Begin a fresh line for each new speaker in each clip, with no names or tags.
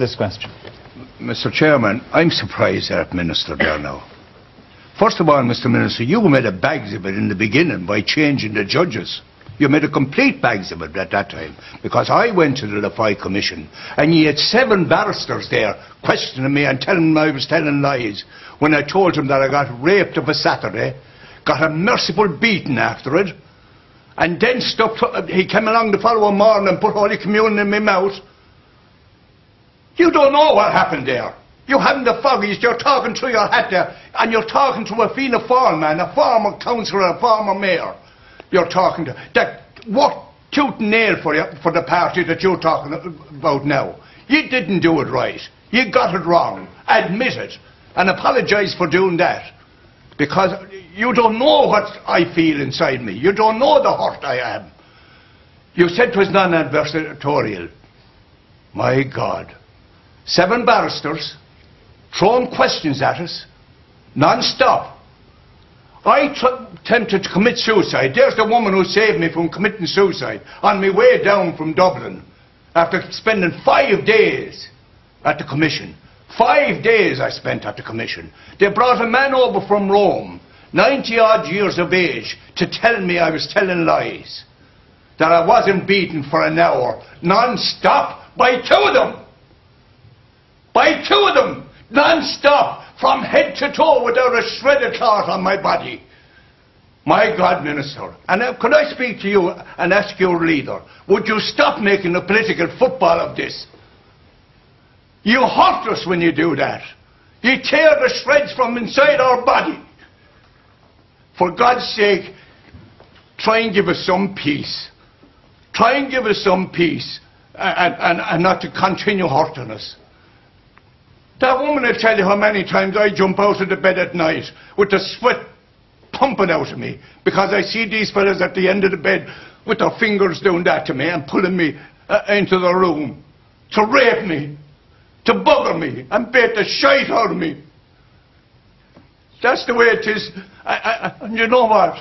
this question.
Mr. Chairman, I'm surprised at Minister there now. First of all, Mr. Minister, you made a bags of it in the beginning by changing the judges. You made a complete bags of it at that time, because I went to the Lafay Commission and you had 7 barristers there questioning me and telling me I was telling lies when I told them that I got raped of a Saturday, got a merciful beating after it, and then he came along the following morning and put Holy Communion in my mouth. You don't know what happened there. You haven't the foggies, you're talking through your hat there, and you're talking to a Fianna Fáil man, a former councillor, a former mayor. You're talking to that what tooth and nail for you, for the party that you're talking about now. You didn't do it right. You got it wrong. Admit it and apologise for doing that, because you don't know what I feel inside me. You don't know the hurt I am. You said it was non-adversarial. My God, 7 barristers throwing questions at us non-stop. I attempted to commit suicide. There's the woman who saved me from committing suicide on my way down from Dublin after spending 5 days at the Commission. 5 days I spent at the Commission. They brought a man over from Rome, 90-odd years of age, to tell me I was telling lies, that I wasn't beaten for an hour, non-stop, by 2 of them. By 2 of them, non-stop, from head to toe, without a shred of cloth on my body. My God, Minister, and could I speak to you and ask your leader, would you stop making a political football of this? You hurt us when you do that. You tear the shreds from inside our body. For God's sake, try and give us some peace. Try and give us some peace and not to continue hurting us. That woman will tell you how many times I jump out of the bed at night with the sweat pumping out of me because I see these fellas at the end of the bed with their fingers doing that to me and pulling me into the room to rape me, to bugger me and bait the shite out of me. That's the way it is. And you know what?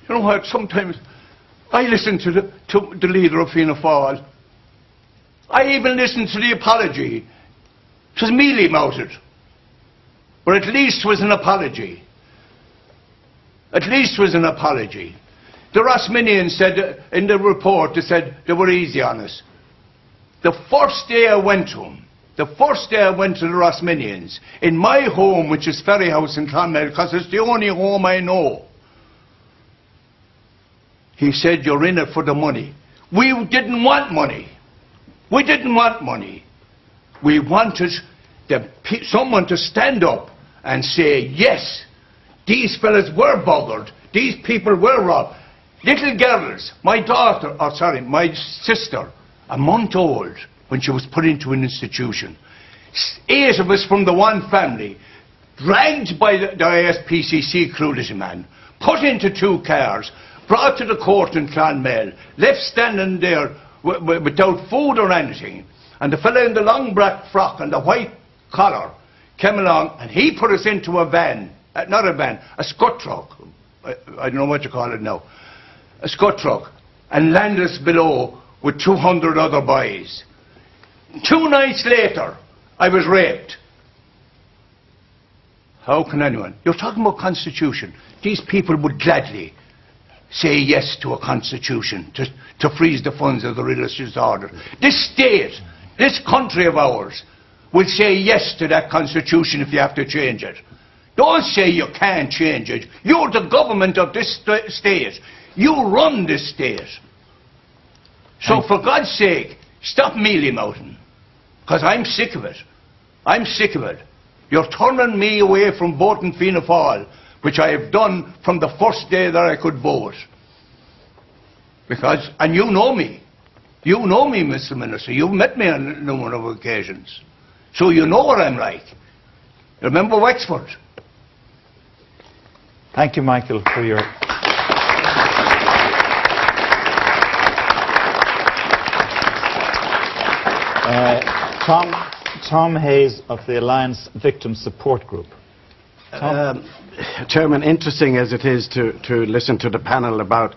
You know what? Sometimes I listen to the leader of Fianna Fáil. I even listen to the apology. It was mealy-mouthed, but at least it was an apology. At least it was an apology. The Rosminians said in the report, they said they were easy on us. The first day I went to them, the Rosminians, in my home, which is Ferry House in Clonmel, because it's the only home I know, he said, you're in it for the money. We didn't want money. We didn't want money. We wanted someone to stand up and say, yes, these fellas were buggered, these people were robbed. Little girls, my sister, a month old, when she was put into an institution, 8 of us from the one family, dragged by the ISPCC cruelty man, put into 2 cars, brought to the court in Clonmel, left standing there without food or anything. And the fellow in the long black frock and the white collar came along and he put us into a van, not a van, a scud truck, I don't know what you call it now, a scud truck, and landed us below with 200 other boys. 2 nights later, I was raped. How can anyone? You're talking about constitution. These people would gladly say yes to a constitution to freeze the funds of the religious order. This state, this country of ours, will say yes to that constitution if you have to change it. Don't say you can't change it. You're the government of this state. You run this state. So for God's sake, stop mealy-mouthing. Because I'm sick of it. I'm sick of it. You're turning me away from voting Fianna Fáil, which I have done from the first day that I could vote. Because, and you know me. You know me, Mr. Minister. You've met me on a number of occasions. So you know what I'm like. Remember Wexford.
Thank you, Michael, for your... Tom Hayes of the Alliance Victim Support Group.
Chairman, interesting as it is to listen to the panel about